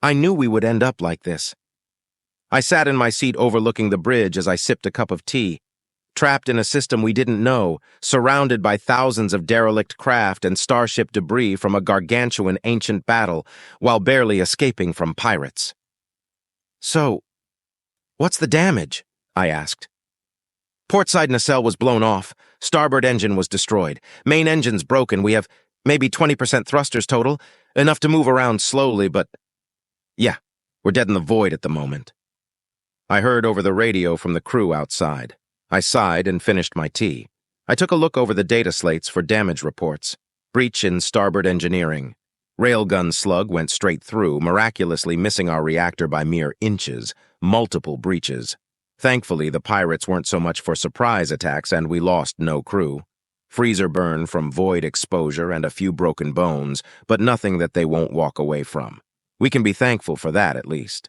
I knew we would end up like this. I sat in my seat overlooking the bridge as I sipped a cup of tea, trapped in a system we didn't know, surrounded by thousands of derelict craft and starship debris from a gargantuan ancient battle, while barely escaping from pirates. So, what's the damage? I asked. Portside nacelle was blown off. Starboard engine was destroyed. Main engine's broken. We have maybe 20% thrusters total, enough to move around slowly, but yeah, we're dead in the void at the moment. I heard over the radio from the crew outside. I sighed and finished my tea. I took a look over the data slates for damage reports. Breach in starboard engineering. Railgun slug went straight through, miraculously missing our reactor by mere inches. Multiple breaches. Thankfully, the pirates weren't so much for surprise attacks and we lost no crew. Freezer burn from void exposure and a few broken bones, but nothing that they won't walk away from. We can be thankful for that, at least.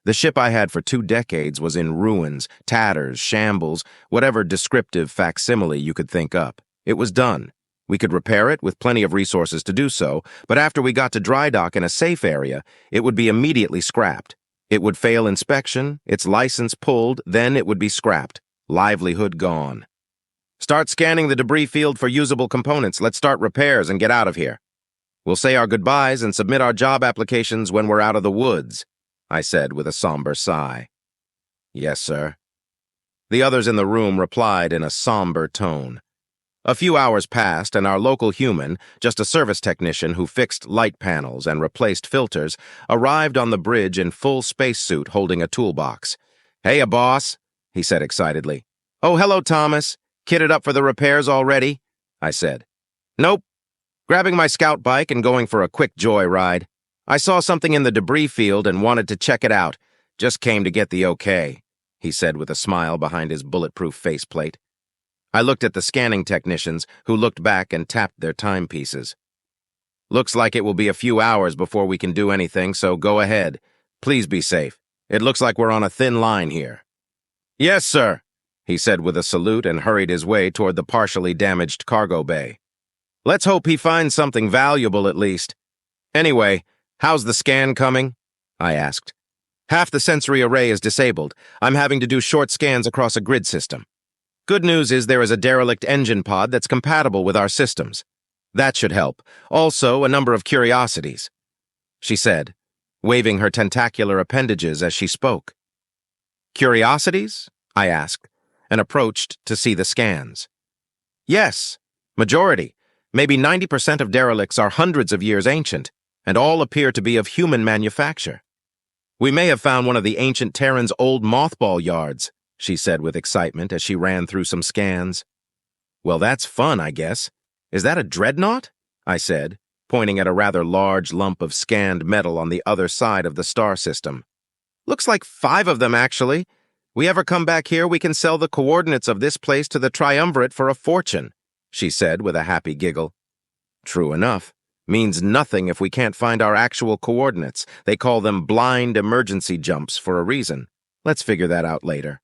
The ship I had for 2 decades was in ruins, tatters, shambles, whatever descriptive facsimile you could think up. It was done. We could repair it with plenty of resources to do so, but after we got to dry dock in a safe area, it would be immediately scrapped. It would fail inspection, its license pulled, then it would be scrapped. Livelihood gone. Start scanning the debris field for usable components. Let's start repairs and get out of here. We'll say our goodbyes and submit our job applications when we're out of the woods, I said with a somber sigh. Yes, sir. The others in the room replied in a somber tone. A few hours passed, and our local human, just a service technician who fixed light panels and replaced filters, arrived on the bridge in full spacesuit holding a toolbox. "Hey, boss," he said excitedly. "Oh, hello, Thomas. Kitted up for the repairs already?" I said. "Nope. Grabbing my scout bike and going for a quick joyride. I saw something in the debris field and wanted to check it out. Just came to get the okay," he said with a smile behind his bulletproof faceplate. I looked at the scanning technicians, who looked back and tapped their timepieces. "Looks like it will be a few hours before we can do anything, so go ahead. Please be safe. It looks like we're on a thin line here." "Yes, sir," he said with a salute and hurried his way toward the partially damaged cargo bay. "Let's hope he finds something valuable at least. Anyway, how's the scan coming?" I asked. "Half the sensory array is disabled. I'm having to do short scans across a grid system. Good news is there is a derelict engine pod that's compatible with our systems. That should help. Also, a number of curiosities," she said, waving her tentacular appendages as she spoke. "Curiosities?" I asked, and approached to see the scans. "Yes, majority. Maybe 90% of derelicts are hundreds of years ancient, and all appear to be of human manufacture. We may have found one of the ancient Terran's old mothball yards," she said with excitement as she ran through some scans. "Well, that's fun, I guess. Is that a dreadnought?" I said, pointing at a rather large lump of scanned metal on the other side of the star system. "Looks like 5 of them, actually. We ever come back here, we can sell the coordinates of this place to the Triumvirate for a fortune," she said with a happy giggle. "True enough. Means nothing if we can't find our actual coordinates. They call them blind emergency jumps for a reason. Let's figure that out later."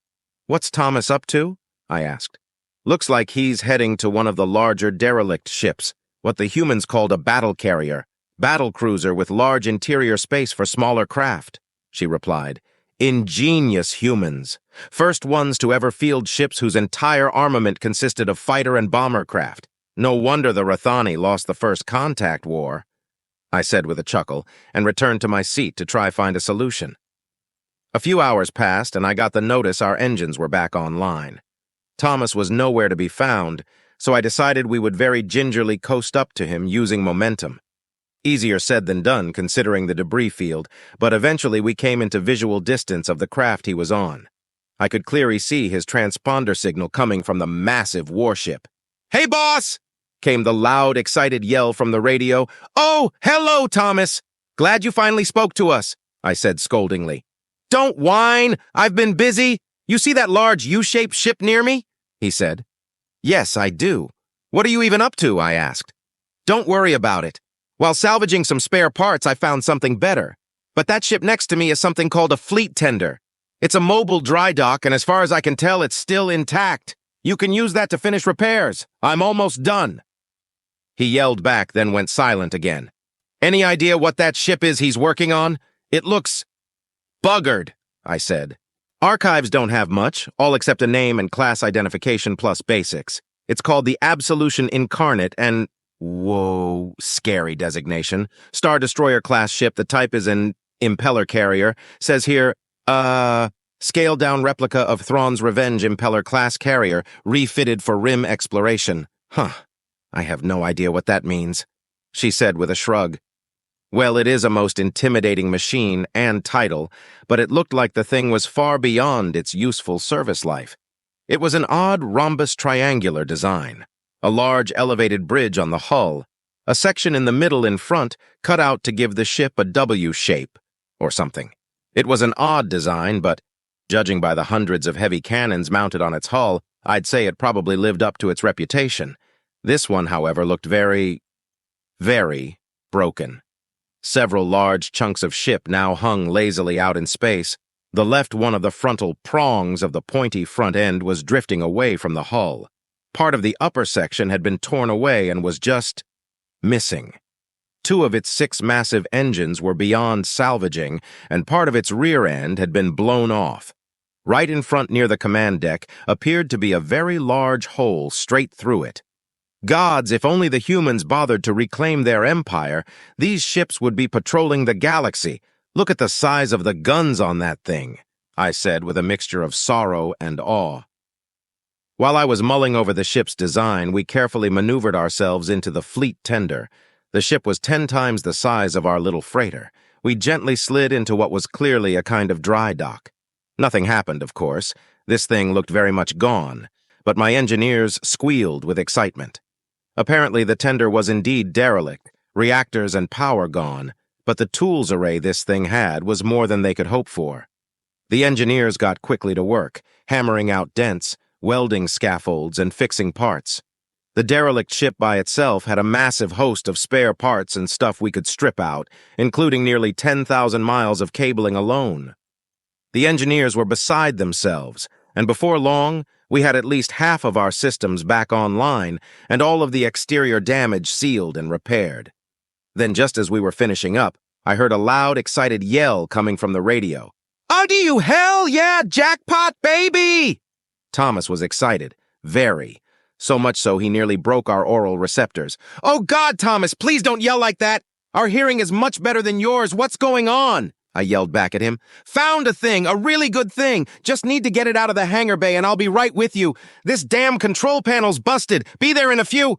"What's Thomas up to?" I asked. "Looks like he's heading to one of the larger derelict ships, what the humans called a battle carrier, battle cruiser with large interior space for smaller craft," she replied. "Ingenious humans. First ones to ever field ships whose entire armament consisted of fighter and bomber craft. No wonder the Rathani lost the first contact war," I said with a chuckle, and returned to my seat to try find a solution. A few hours passed, and I got the notice our engines were back online. Thomas was nowhere to be found, so I decided we would very gingerly coast up to him using momentum. Easier said than done, considering the debris field, but eventually we came into visual distance of the craft he was on. I could clearly see his transponder signal coming from the massive warship. "Hey, boss!" came the loud, excited yell from the radio. "Oh, hello, Thomas! Glad you finally spoke to us," I said scoldingly. "Don't whine! I've been busy. You see that large U-shaped ship near me?" he said. "Yes, I do. What are you even up to?" I asked. "Don't worry about it. While salvaging some spare parts, I found something better. But that ship next to me is something called a fleet tender. It's a mobile dry dock, and as far as I can tell, it's still intact. You can use that to finish repairs. I'm almost done." He yelled back, then went silent again. "Any idea what that ship is he's working on? It looks buggered, I said. Archives don't have much, all except a name and class identification plus basics. It's called the Absolution Incarnate and, whoa, scary designation. Star Destroyer class ship, the type is an impeller carrier. Says here, scaled-down replica of Thrawn's Revenge impeller class carrier, refitted for rim exploration. Huh, I have no idea what that means, she said with a shrug. Well, it is a most intimidating machine and title, but it looked like the thing was far beyond its useful service life. It was an odd rhombus triangular design, a large elevated bridge on the hull, a section in the middle in front cut out to give the ship a W shape, or something. It was an odd design, but, judging by the hundreds of heavy cannons mounted on its hull, I'd say it probably lived up to its reputation. This one, however, looked very, very broken. Several large chunks of ship now hung lazily out in space. The left one of the frontal prongs of the pointy front end was drifting away from the hull. Part of the upper section had been torn away and was just missing. 2 of its 6 massive engines were beyond salvaging, and part of its rear end had been blown off. Right in front near the command deck appeared to be a very large hole straight through it. Gods, if only the humans bothered to reclaim their empire, these ships would be patrolling the galaxy. Look at the size of the guns on that thing, I said with a mixture of sorrow and awe. While I was mulling over the ship's design, we carefully maneuvered ourselves into the fleet tender. The ship was 10 times the size of our little freighter. We gently slid into what was clearly a kind of dry dock. Nothing happened, of course. This thing looked very much gone, but my engineers squealed with excitement. Apparently the tender was indeed derelict, reactors and power gone, but the tools array this thing had was more than they could hope for. The engineers got quickly to work, hammering out dents, welding scaffolds, and fixing parts. The derelict ship by itself had a massive host of spare parts and stuff we could strip out, including nearly 10,000 miles of cabling alone. The engineers were beside themselves, and before long, we had at least half of our systems back online and all of the exterior damage sealed and repaired. Then just as we were finishing up, I heard a loud, excited yell coming from the radio. "Oh, do you hell yeah, jackpot, baby!" Thomas was excited, very. So much so he nearly broke our oral receptors. "Oh God, Thomas, please don't yell like that! Our hearing is much better than yours. What's going on?" I yelled back at him. "Found a thing, a really good thing. Just need to get it out of the hangar bay and I'll be right with you. This damn control panel's busted. Be there in a few—"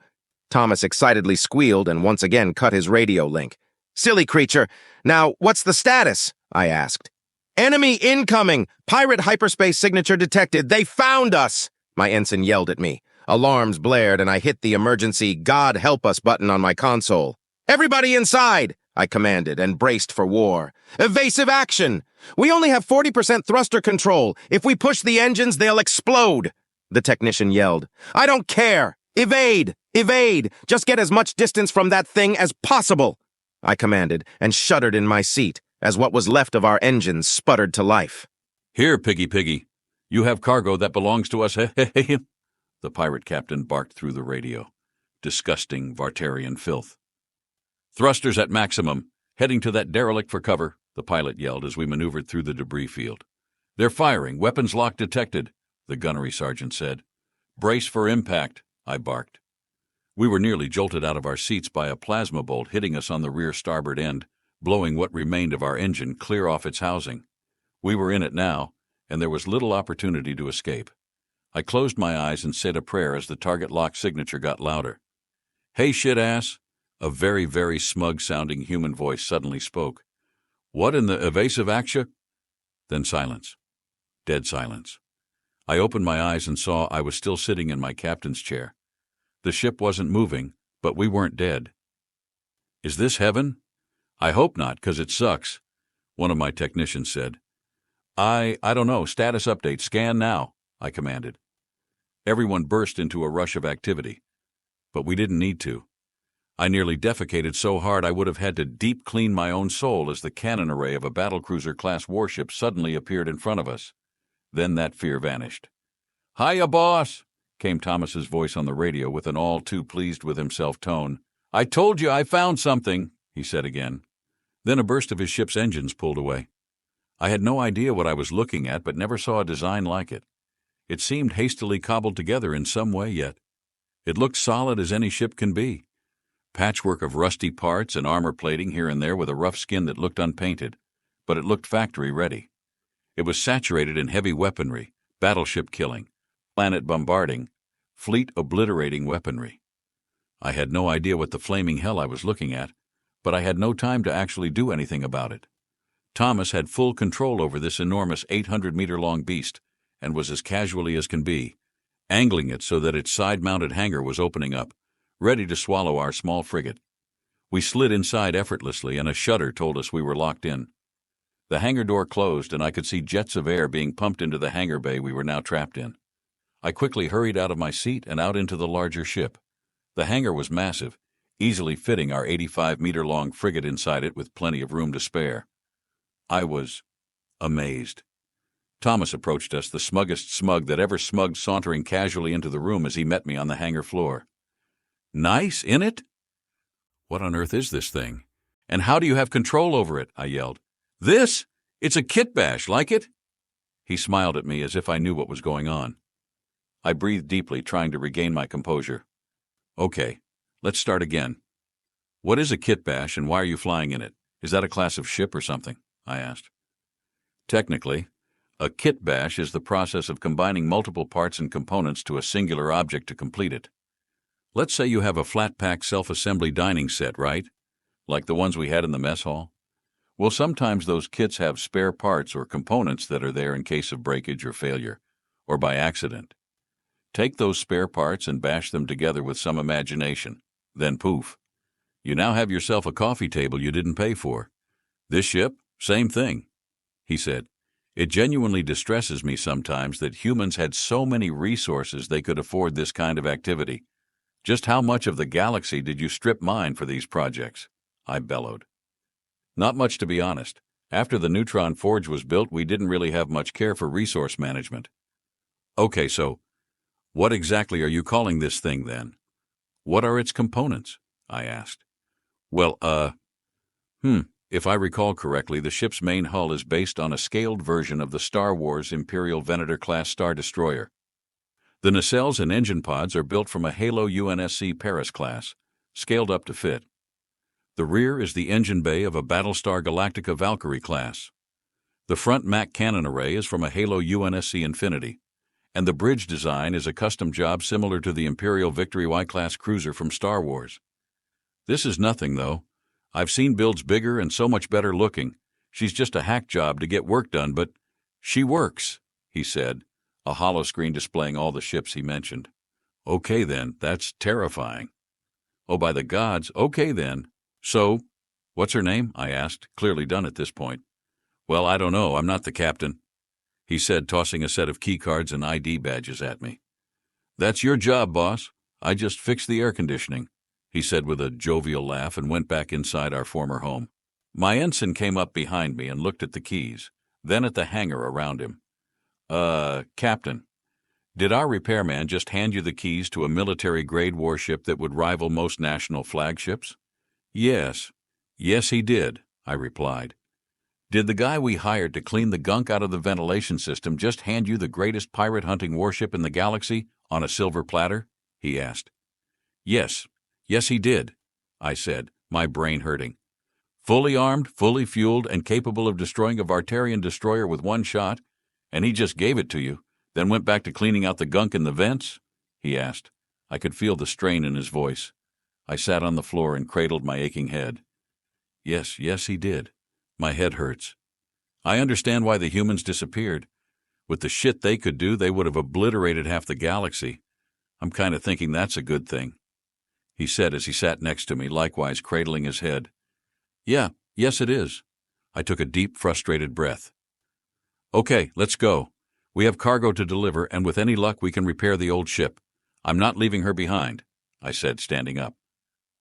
Thomas excitedly squealed and once again cut his radio link. "Silly creature. Now, what's the status?" I asked. "Enemy incoming. Pirate hyperspace signature detected. They found us!" My ensign yelled at me. Alarms blared and I hit the emergency God help us button on my console. "Everybody inside!" I commanded and braced for war. "Evasive action! We only have 40% thruster control. If we push the engines, they'll explode!" The technician yelled. "I don't care! Evade! Evade! Just get as much distance from that thing as possible!" I commanded and shuddered in my seat as what was left of our engines sputtered to life. "Here, Piggy. You have cargo that belongs to us, the pirate captain barked through the radio. Disgusting Vartarian filth. "Thrusters at maximum. Heading to that derelict for cover," the pilot yelled as we maneuvered through the debris field. "They're firing. Weapons lock detected," the gunnery sergeant said. "Brace for impact," I barked. We were nearly jolted out of our seats by a plasma bolt hitting us on the rear starboard end, blowing what remained of our engine clear off its housing. We were in it now, and there was little opportunity to escape. I closed my eyes and said a prayer as the target lock signature got louder. "Hey, shit-ass," a very, very smug-sounding human voice suddenly spoke. "What in the evasive action?" Then silence. Dead silence. I opened my eyes and saw I was still sitting in my captain's chair. The ship wasn't moving, but we weren't dead. "Is this heaven?" "I hope not, 'cause it sucks," one of my technicians said. I don't know. Status update. Scan now," I commanded. Everyone burst into a rush of activity. But we didn't need to. I nearly defecated so hard I would have had to deep clean my own soul as the cannon array of a battlecruiser-class warship suddenly appeared in front of us. Then that fear vanished. "Hiya, boss," came Thomas's voice on the radio with an all-too-pleased-with-himself tone. "I told you I found something," he said again. Then a burst of his ship's engines pulled away. I had no idea what I was looking at, but never saw a design like it. It seemed hastily cobbled together in some way yet. It looked solid as any ship can be. Patchwork of rusty parts and armor plating here and there with a rough skin that looked unpainted, but it looked factory-ready. It was saturated in heavy weaponry, battleship killing, planet bombarding, fleet obliterating weaponry. I had no idea what the flaming hell I was looking at, but I had no time to actually do anything about it. Thomas had full control over this enormous 800-meter-long beast and was as casually as can be, angling it so that its side-mounted hangar was opening up, ready to swallow our small frigate. We slid inside effortlessly, and a shudder told us we were locked in. The hangar door closed, and I could see jets of air being pumped into the hangar bay we were now trapped in. I quickly hurried out of my seat and out into the larger ship. The hangar was massive, easily fitting our 85-meter-long frigate inside it with plenty of room to spare. I was amazed. Thomas approached us, the smuggest smug that ever smugged, sauntering casually into the room as he met me on the hangar floor. "Nice, in it?" "What on earth is this thing? And how do you have control over it?" I yelled. "This? It's a kitbash, like it?" He smiled at me as if I knew what was going on. I breathed deeply, trying to regain my composure. "Okay, let's start again. What is a kitbash, and why are you flying in it? Is that a class of ship or something?" I asked. "Technically, a kitbash is the process of combining multiple parts and components to a singular object to complete it. Let's say you have a flat-pack self-assembly dining set, right? Like the ones we had in the mess hall. Well, sometimes those kits have spare parts or components that are there in case of breakage or failure, or by accident. Take those spare parts and bash them together with some imagination. Then poof. You now have yourself a coffee table you didn't pay for. This ship, same thing," he said. "It genuinely distresses me sometimes that humans had so many resources they could afford this kind of activity. Just how much of the galaxy did you strip mine for these projects?" I bellowed. "Not much, to be honest. After the neutron forge was built, we didn't really have much care for resource management." "Okay, so what exactly are you calling this thing, then? What are its components?" I asked. "Well, if I recall correctly, the ship's main hull is based on a scaled version of the Star Wars Imperial Venator-class Star Destroyer. The nacelles and engine pods are built from a Halo UNSC Paris class, scaled up to fit. The rear is the engine bay of a Battlestar Galactica Valkyrie class. The front MAC cannon array is from a Halo UNSC Infinity, and the bridge design is a custom job similar to the Imperial Victory Y-class cruiser from Star Wars. This is nothing, though. I've seen builds bigger and so much better looking. She's just a hack job to get work done, but she works," he said, a holoscreen displaying all the ships he mentioned. "Okay, then, that's terrifying." "Oh, by the gods, okay, then. So, what's her name?" I asked, clearly done at this point. "Well, I don't know. I'm not the captain," he said, tossing a set of key cards and ID badges at me. "That's your job, boss. I just fixed the air conditioning," he said with a jovial laugh and went back inside our former home. My ensign came up behind me and looked at the keys, then at the hangar around him. Captain, did our repairman just hand you the keys to a military-grade warship that would rival most national flagships?" Yes, he did," I replied. "Did the guy we hired to clean the gunk out of the ventilation system just hand you the greatest pirate-hunting warship in the galaxy on a silver platter?" he asked. Yes, he did," I said, my brain hurting. "Fully armed, fully fueled, and capable of destroying a Vartarian destroyer with one shot, and he just gave it to you, then went back to cleaning out the gunk in the vents?" he asked. I could feel the strain in his voice. I sat on the floor and cradled my aching head. Yes, he did. My head hurts. I understand why the humans disappeared. With the shit they could do, they would have obliterated half the galaxy. I'm kind of thinking that's a good thing," he said as he sat next to me, likewise cradling his head. Yes, it is." I took a deep, frustrated breath. "Okay, let's go. We have cargo to deliver, and with any luck we can repair the old ship. I'm not leaving her behind," I said, standing up.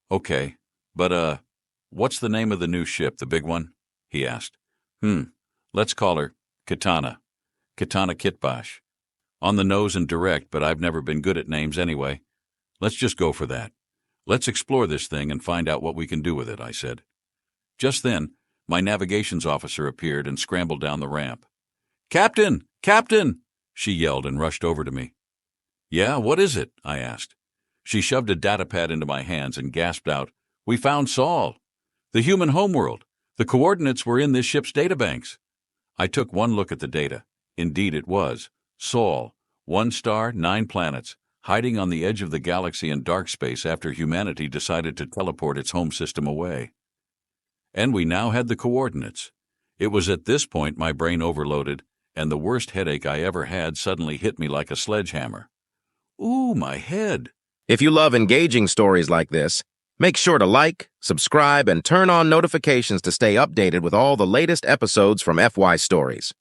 "Okay, but, what's the name of the new ship, the big one?" he asked. Let's call her Kitana Kitbash. On the nose and direct, but I've never been good at names anyway. Let's just go for that. Let's explore this thing and find out what we can do with it," I said. Just then, My navigations officer appeared and scrambled down the ramp. "Captain! Captain!" she yelled and rushed over to me. "Yeah, what is it?" I asked. She shoved a datapad into my hands and gasped out, "We found Sol! The human homeworld! The coordinates were in this ship's databanks." I took one look at the data. Indeed it was. Sol, 1 star, 9 planets, hiding on the edge of the galaxy in dark space after humanity decided to teleport its home system away. And we now had the coordinates. It was at this point my brain overloaded, and the worst headache I ever had suddenly hit me like a sledgehammer. Ooh, my head! If you love engaging stories like this, make sure to like, subscribe, and turn on notifications to stay updated with all the latest episodes from FY Stories.